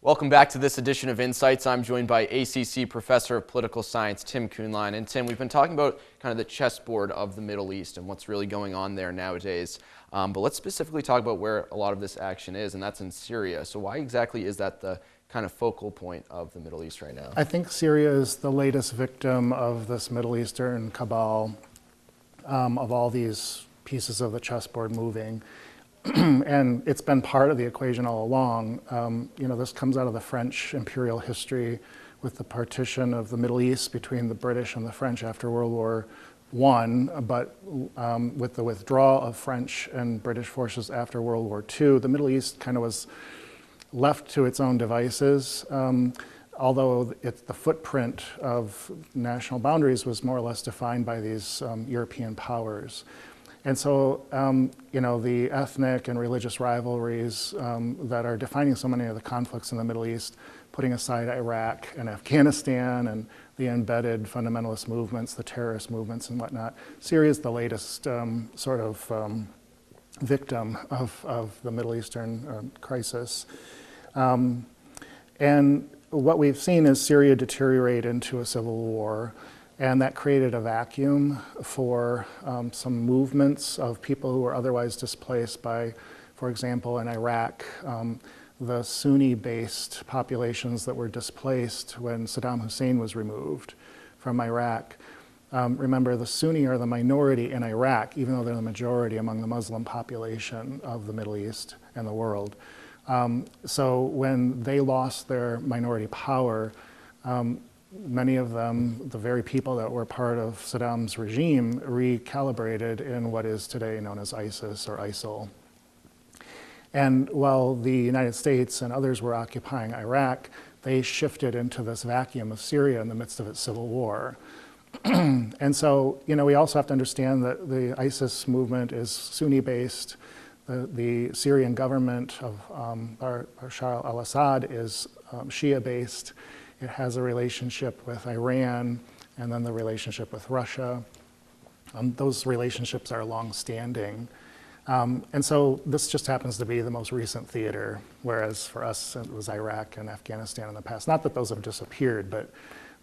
Welcome back to this edition of Insights. I'm joined by ACC Professor of Political Science, Tim Kuhnlein. And Tim, we've been talking about kind of the chessboard of the Middle East and what's really going on there nowadays. But let's specifically talk about where a lot of this action is, and that's in Syria. So why exactly is that the kind of focal point of the Middle East right now? I think Syria is the latest victim of this Middle Eastern cabal, of all these pieces of the chessboard moving. And it's been part of the equation all along. This comes out of the French imperial history with the partition of the Middle East between the British and the French after World War I, but with the withdrawal of French and British forces after World War II, the Middle East kind of was left to its own devices, although the footprint of national boundaries was more or less defined by these European powers. And so, the ethnic and religious rivalries that are defining so many of the conflicts in the Middle East, putting aside Iraq and Afghanistan and the embedded fundamentalist movements, the terrorist movements and whatnot, Syria is the latest victim of the Middle Eastern crisis. And what we've seen is Syria deteriorate into a civil war. And that created a vacuum for some movements of people who were otherwise displaced by, for example, in Iraq, the Sunni-based populations that were displaced when Saddam Hussein was removed from Iraq. Remember, the Sunni are the minority in Iraq, even though they're the majority among the Muslim population of the Middle East and the world. So when they lost their minority power, many of them, the very people that were part of Saddam's regime, recalibrated in what is today known as ISIS or ISIL. And while the United States and others were occupying Iraq, they shifted into this vacuum of Syria in the midst of its civil war. And so, we also have to understand that the ISIS movement is Sunni-based. The Syrian government of Bashar al-Assad is Shia-based. It has a relationship with Iran and then the relationship with Russia. Those relationships are long-standing. And so this just happens to be the most recent theater, whereas for us it was Iraq and Afghanistan in the past. Not that those have disappeared, but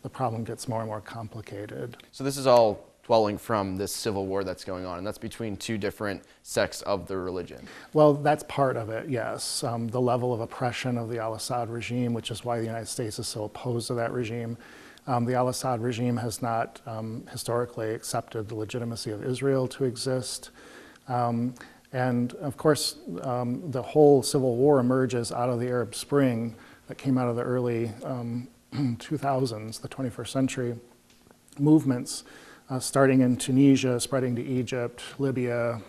the problem gets more and more complicated. So this is all dwelling from this civil war that's going on, and that's between two different sects of the religion. Well, that's part of it, yes. The level of oppression of the al-Assad regime, which is why the United States is so opposed to that regime. The al-Assad regime has not historically accepted the legitimacy of Israel to exist. And of course, the whole civil war emerges out of the Arab Spring that came out of the early 2000s, the 21st century movements. Starting in Tunisia, spreading to Egypt, Libya,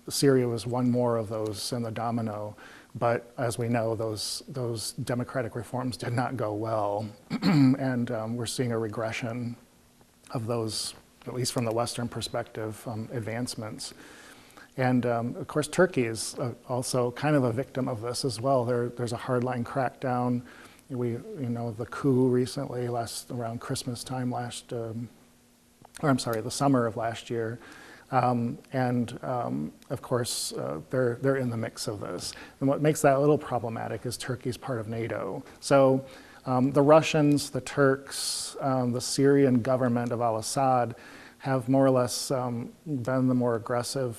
Syria was one more of those in the domino. But as we know, those democratic reforms did not go well. And we're seeing a regression of those, at least from the Western perspective, advancements. And of course, Turkey is also kind of a victim of this as well. There's a hardline crackdown. The coup recently, around Christmas time the summer of last year. Of course, they're in the mix of this. And what makes that a little problematic is Turkey's part of NATO. So the Russians, the Turks, the Syrian government of al-Assad have more or less been the more aggressive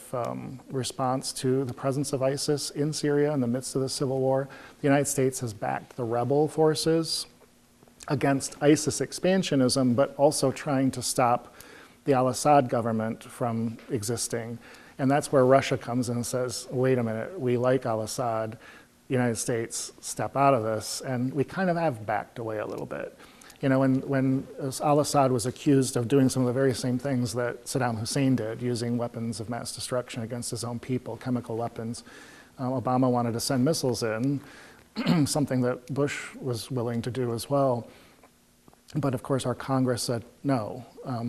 response to the presence of ISIS in Syria in the midst of the civil war. The United States has backed the rebel forces against ISIS expansionism, but also trying to stop the al-Assad government from existing. And that's where Russia comes in and says, wait a minute, we like al-Assad, United States, step out of this. And we kind of have backed away a little bit. When al-Assad was accused of doing some of the very same things that Saddam Hussein did, using weapons of mass destruction against his own people, chemical weapons, Obama wanted to send missiles in, something that Bush was willing to do as well. But of course, our Congress said, no,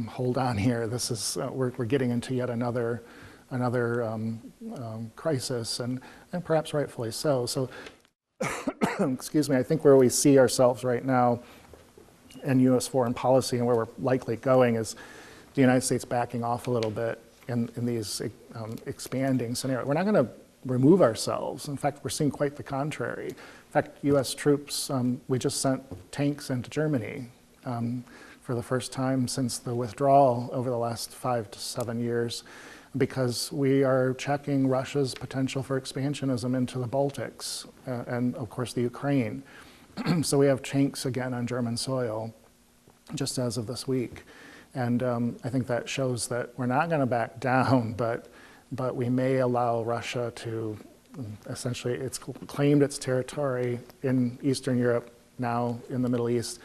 hold on here. This is we're getting into yet another crisis, and perhaps rightfully so. So, excuse me, I think where we see ourselves right now in U.S. foreign policy and where we're likely going is the United States backing off a little bit in these expanding scenarios. We're not going to remove ourselves. In fact, we're seeing quite the contrary. In fact, U.S. troops, we just sent tanks into Germany for the first time since the withdrawal over the last 5 to 7 years, because we are checking Russia's potential for expansionism into the Baltics and, of course, the Ukraine. So we have tanks again on German soil, just as of this week. And I think that shows that we're not going to back down, but we may allow Russia to essentially, it's claimed its territory in Eastern Europe, now in the Middle East,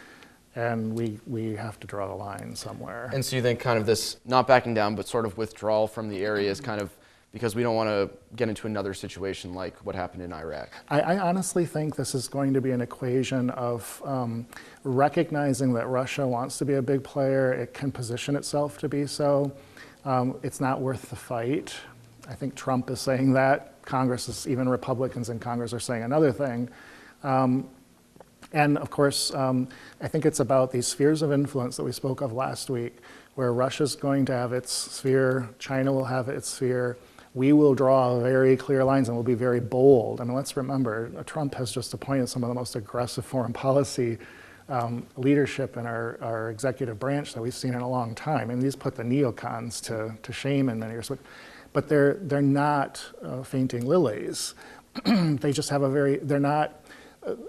and we have to draw the line somewhere. And so you think kind of this not backing down, but sort of withdrawal from the area is kind of because we don't want to get into another situation like what happened in Iraq? I honestly think this is going to be an equation of recognizing that Russia wants to be a big player. It can position itself to be so. It's not worth the fight. I think Trump is saying that. Congress is, even Republicans in Congress are saying another thing. And of course, I think it's about these spheres of influence that we spoke of last week, where Russia's going to have its sphere, China will have its sphere. We will draw very clear lines and we'll be very bold. I mean, let's remember, Trump has just appointed some of the most aggressive foreign policy leadership in our executive branch that we've seen in a long time. And these put the neocons to shame in many respects. But they're not fainting lilies. They just have they're not,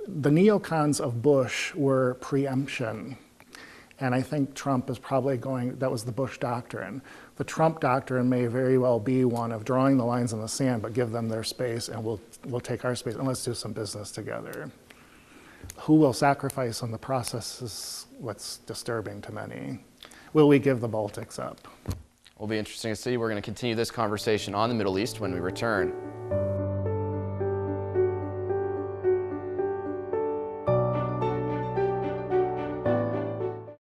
the neocons of Bush were preemption. And I think Trump is probably that was the Bush doctrine. The Trump doctrine may very well be one of drawing the lines in the sand, but give them their space and we'll take our space and let's do some business together. Who will sacrifice in the process is what's disturbing to many. Will we give the Baltics up? Will be interesting to see. We're going to continue this conversation on the Middle East when we return.